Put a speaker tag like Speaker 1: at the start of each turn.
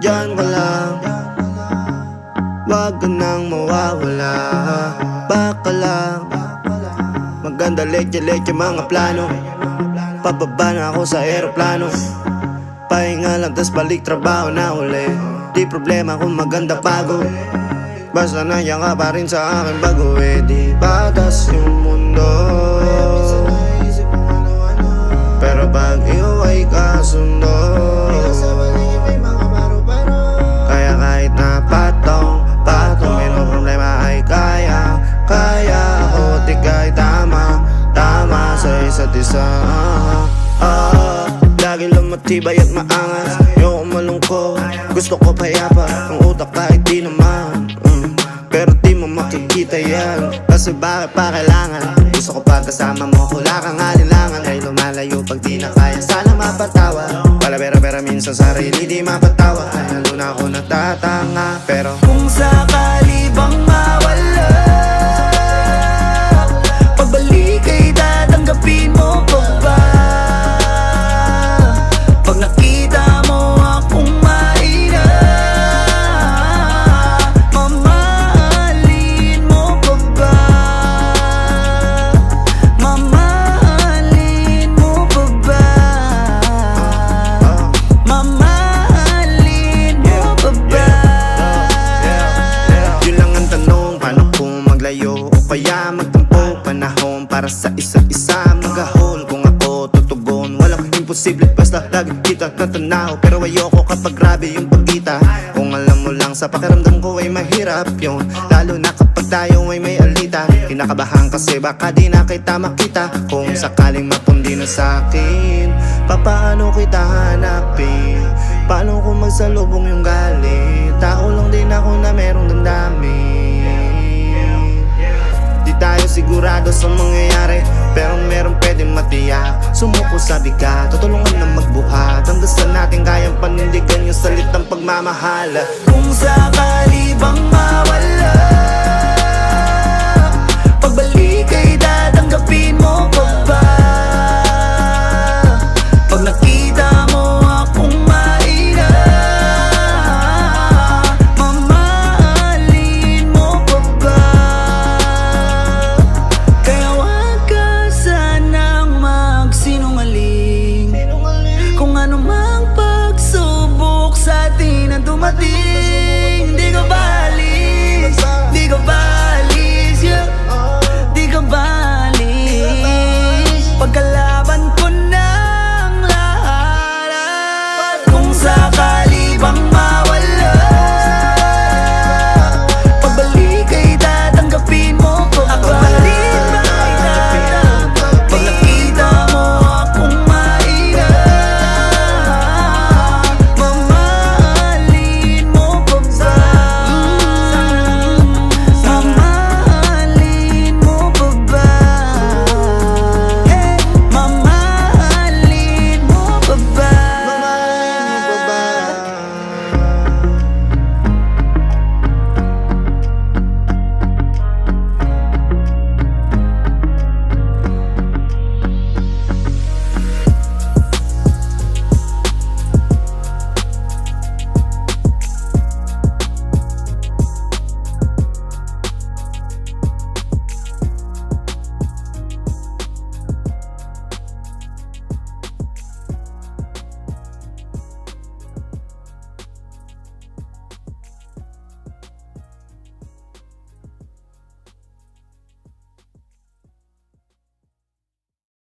Speaker 1: Diyan ka lang, wag ka nang mawawala. Baka lang, maganda leche-leche mga plano. Pababa na ako sa aeroplano, pahinga lang tas balik trabaho na uli. Di problema kung maganda pagod, basta nandiyan ka pa rin sa akin bago di patas yung mundo. Pero pag iuwi ka sundo, kaya kahit na patong may no problema ay kaya ako tigay tama sa isa't isa. Lagi lang matibay at maangas, ayoko malungkot, gusto ko payapa ang utak kahit di naman. Pero di mo makikita yan, kasi bakit pa kailangan? Gusto ko pagkasama mo, wala kang alinlangan. Ay lumalayo pag di na kaya, sana mapatawa. Pala-pera minsan sarili di mapatawa. Ay lalo na ako natatanga, pero
Speaker 2: kung sakali bang mawala, pagbalik ay tatanggapin mo pa ba? Pag nakita mo akong mahina, mamahalin mo pa ba? Mamahalin mo pa ba? Mamahalin mo pa ba?
Speaker 1: yun lang ang tanong, paano kung maglayo o kaya magtampo? Panahon para sa isa't isa, mag-ahol kung ako tutugon. Walang imposible basta lagi kita natanaw, pero ayoko kapag grabe yung pagkita. Kung alam mo lang sa pakiramdam ko ay mahirap yun, lalo na kapag tayo ay may alita. Kinakabahan kasi baka di na kita makita. Kung sakaling mapundi na sa'kin, papaano kita hanapin? Paano kung magsalubong yung galit? Tao lang din ako na merong damdamin. Di tayo sigurado sa mangyayari, pero meron pwedeng matiyak. Sumuko sa bigat, tutulungan na magbuhat, hanggang sa natin kayang panindigan yung salitang pagmamahal.
Speaker 2: Kung sakali